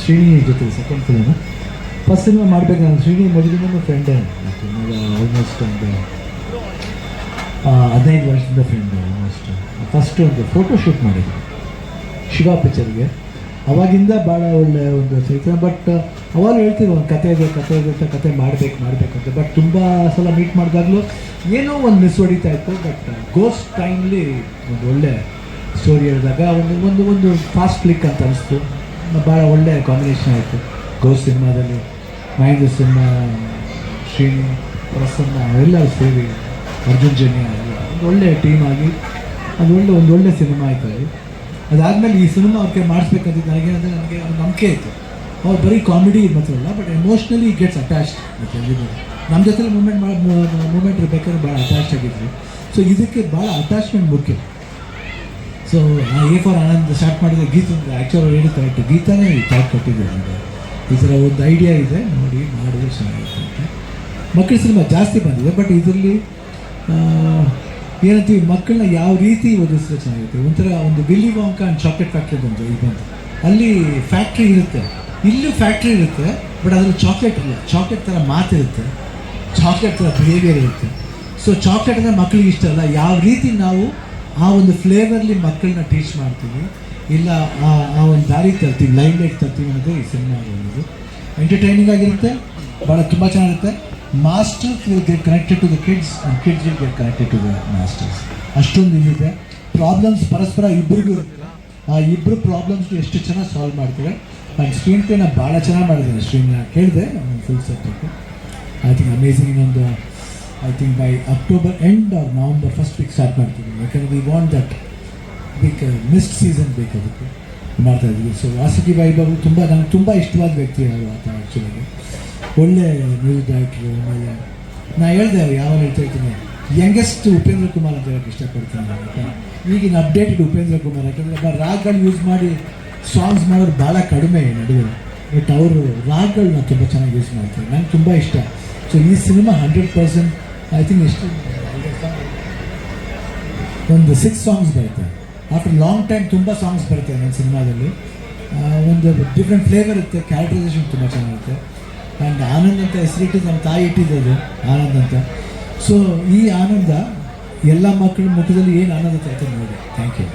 ಶ್ರೀನಿ ಜೊತೆ second film. First cinema ಮಾಡಬೇಕು ನಾನು ಶ್ರೀನಿ ಮೊದಲಿಂದ ಫ್ರೆಂಡೇ, ಆಲ್ಮೋಸ್ಟ್ ಒಂದು 15 ವರ್ಷದಿಂದ ಫ್ರೆಂಡ್. ಆಲ್ಮೋಸ್ಟ್ ಫಸ್ಟ್ ಒಂದು ಫೋಟೋ ಶೂಟ್ ಮಾಡಿದ್ವಿ ಶಿವ ಪಿಕ್ಚರ್ಗೆ. ಅವಾಗಿಂದ ಭಾಳ ಒಳ್ಳೆ ಒಂದು ಚೈತನ್ಯ. ಬಟ್ ಅವಾಗ ಹೇಳ್ತೀವಿ ಒಂದು ಕತೆ ಇದೆ ಕತೆ ಮಾಡಬೇಕು ಅಂತ. ಬಟ್ ತುಂಬ ಸಲ ಮೀಟ್ ಮಾಡಿದಾಗಲೂ ಏನೋ ಒಂದು ಮಿಸ್ ಹೊಡಿತಾ ಇತ್ತು. ಬಟ್ ಗೋಸ್ಟ್ ಟೈಮ್ಲಿ ಒಂದು ಒಳ್ಳೆ ಸ್ಟೋರಿ ಹೇಳಿದಾಗ ಒಂದು ಫಾಸ್ಟ್ ಕ್ಲಿಕ್ ಅಂತ ಅನಿಸ್ತು. ಭಾಳ ಒಳ್ಳೆ ಕಾಂಬಿನೇಷನ್ ಆಯಿತು ಗೋಸ್ಟ್ ಸಿನಿಮಾದಲ್ಲಿ. ಮಹೇಂದ್ರ ಸಿನಿಮಾ, ಶ್ರೀನಿ, ಪ್ರಸನ್ನ ಎಲ್ಲರೂ ಸೇರಿ ಅರ್ಜುನ್ ಜನ್ಯ ಎಲ್ಲ ಒಂದು ಒಳ್ಳೆ ಟೀಮ್ ಆಗಿ ಅದು ಒಳ್ಳೆ ಸಿನಿಮಾ ಆಯಿತು ಅಲ್ಲಿ. ಅದಾದಮೇಲೆ ಈ ಸಿನಿಮಾ ಅವ್ರಿಗೆ ಮಾಡಿಸ್ಬೇಕಂತ ನನಗೆ ಒಂದು ನಂಬಿಕೆ ಇತ್ತು. ಅವ್ರು ಬರೀ ಕಾಮಿಡಿ ಮಾತ್ರ ಅಲ್ಲ, ಬಟ್ ಎಮೋಷ್ನಲಿ ಗೆಟ್ಸ್ ಅಟ್ಯಾಚ್ಡ್ ಮತ್ತು ಎಲ್ಲಿದ್ದಾರೆ ನಮ್ಮ ಜೊತೆ ಮೂಮೆಂಟ್ ಇರಬೇಕಾದ್ರೆ ಭಾಳ ಅಟ್ಯಾಚ್ ಆಗಿದ್ರು. ಸೊ ಇದಕ್ಕೆ ಭಾಳ ಅಟ್ಯಾಚ್ಮೆಂಟ್ ಮುಖ್ಯ. So A for Anand start ಮಾಡಿದ ಗೀತಂದ್ರೆ ಆ್ಯಕ್ಚುಲಿ ಹೇಳಿ ಕರೆಕ್ಟ್ ಗೀತಾನೇ ಥಾಟ್ ಕೊಟ್ಟಿದ್ದೆ ನನಗೆ. ಈ ಥರ ಒಂದು ಐಡಿಯಾ ಇದೆ ನೋಡಿ ಮಾಡಿದ್ರೆ ಚೆನ್ನಾಗಿತ್ತು ಅಂತ. ಮಕ್ಕಳ ಸಿನಿಮಾ ಜಾಸ್ತಿ ಬಂದಿದೆ. ಬಟ್ ಇದರಲ್ಲಿ ಏನಂತೀವಿ ಮಕ್ಕಳನ್ನ ಯಾವ ರೀತಿ ಓದಿಸಿದ್ರೆ ಚೆನ್ನಾಗಿರುತ್ತೆ. ಒಂಥರ ಒಂದು ವಿಲ್ಲಿ ವಾಂಕಾ ಆ್ಯಂಡ್ ಚಾಕ್ಲೇಟ್ ಫ್ಯಾಕ್ಟ್ರಿ ಬಂತು ಅಲ್ಲಿ ಫ್ಯಾಕ್ಟ್ರಿ ಇರುತ್ತೆ, ಇಲ್ಲೂ ಫ್ಯಾಕ್ಟ್ರಿ ಇರುತ್ತೆ. ಬಟ್ ಅದ್ರಲ್ಲಿ ಚಾಕ್ಲೇಟ್ ಇಲ್ಲ. ಚಾಕ್ಲೇಟ್ ಥರ ಮಾತಿರುತ್ತೆ, ಚಾಕ್ಲೇಟ್ ಥರ ಬಿಹೇವಿಯರ್ ಇರುತ್ತೆ. ಸೊ ಚಾಕ್ಲೇಟ್ ಅಂದರೆ ಮಕ್ಕಳಿಗೆ ಇಷ್ಟ ಅಲ್ಲ. ಯಾವ ರೀತಿ ನಾವು ಆ ಒಂದು ಫ್ಲೇವರ್ಲಿ ಮಕ್ಕಳನ್ನ ಟೀಚ್ ಮಾಡ್ತೀವಿ, ಇಲ್ಲ ಆ ಒಂದು ದಾರಿ ತರ್ತೀವಿ, ಲೈನ್ ಲೈಟ್ ತರ್ತೀವಿ ಅನ್ನೋದು ಈ ಸಿನಿಮಾ ಅನ್ನೋದು. ಎಂಟರ್ಟೈನಿಂಗ್ ಆಗಿರುತ್ತೆ, ಭಾಳ ತುಂಬ ಚೆನ್ನಾಗಿರುತ್ತೆ. Masters will get connected to the kids and kids will get connected to the masters. ಅಷ್ಟೊಂದು ಇದಿದೆ. ಪ್ರಾಬ್ಲಮ್ಸ್ ಪರಸ್ಪರ ಇಬ್ಬರಿಗೂ ಇರುತ್ತೆ. ಆ ಇಬ್ಬರು ಪ್ರಾಬ್ಲಮ್ಸ್ಗೆ ಎಷ್ಟು ಚೆನ್ನಾಗಿ ಸಾಲ್ವ್ ಮಾಡ್ತಾರೆ. ಆ್ಯಂಡ್ ಸ್ಕ್ರೀನ್ ಪ್ಲೇನ ಭಾಳ ಚೆನ್ನಾಗಿ ಮಾಡಿದ್ದಾರೆ. ಸ್ಕ್ರೀನ್ನ ಕೇಳಿದೆ full subject. I think amazing. ಇನ್ನೊಂದು I think by October end or November first week start ಮಾಡ್ತೀವಿ. ಯಾಕಂದರೆ we want that big mist season ಬೇಕು, ಅದಕ್ಕೆ ಮಾಡ್ತಾಯಿದ್ವಿ. ಸೊ ವಾಸುಕಿ ವೈಭವ್ ನಂಗೆ ತುಂಬ ಇಷ್ಟವಾದ ವ್ಯಕ್ತಿ ಆತ ಆ್ಯಕ್ಚುಲಿ. ಒಳ್ಳೆ ಮ್ಯೂಸಿಕ್ ಡೈರೆಕ್ಟ್ರು. ಆಮೇಲೆ ನಾನು ಹೇಳಿದೆ ಯಾವಾಗ ಹೇಳ್ತಾ ಇರ್ತೀನಿ, ಯಂಗೆಸ್ಟ್ ಉಪೇಂದ್ರ ಕುಮಾರ್ ಅಂತ ಹೇಳೋಕ್ಕೆ ಇಷ್ಟಪಡ್ತೀನಿ ಅಂತ. ಈಗಿನ ಅಪ್ಡೇಟೆಡ್ ಉಪೇಂದ್ರ ಕುಮಾರ್, ಯಾಕಂದರೆ ರಾಗ್ಗಳು ಯೂಸ್ ಮಾಡಿ ಸಾಂಗ್ಸ್ ಮಾಡೋರು ಭಾಳ ಕಡಿಮೆ ನಡುವೆ. ಬಟ್ ಅವರು ರಾಗ್ಗಳನ್ನ ತುಂಬ ಚೆನ್ನಾಗಿ ಯೂಸ್ ಮಾಡ್ತಾರೆ, ನಂಗೆ ತುಂಬ ಇಷ್ಟ. ಸೊ ಈ ಸಿನಿಮಾ 100% ಐ ಥಿಂಕ್ ಎಷ್ಟು ಒಂದು 6 ಸಾಂಗ್ಸ್ ಬರುತ್ತೆ. ಆಫ್ಟರ್ ಲಾಂಗ್ ಟೈಮ್ ತುಂಬ ಸಾಂಗ್ಸ್ ಬರುತ್ತೆ ನನ್ನ ಸಿನಿಮಾದಲ್ಲಿ. ಒಂದು ಡಿಫ್ರೆಂಟ್ ಫ್ಲೇವರ್ ಇರುತ್ತೆ, ಕ್ಯಾರೆಕ್ಟರೈಸೇಷನ್ ತುಂಬ ಚೆನ್ನಾಗಿರುತ್ತೆ. ಆ್ಯಂಡ್ ಆನಂದ್ ಅಂತ ಹೆಸರಿಟ್ಟು ನಮ್ಮ ತಾಯಿ ಇಟ್ಟಿದ್ದು ಆನಂದ್ ಅಂತ. ಸೊ ಈ ಆನಂದ ಎಲ್ಲ ಮಕ್ಕಳ ಮುಖದಲ್ಲಿ ಏನು ಆನಂದ ಆಯ್ತು ನೋಡಿ. Thank you.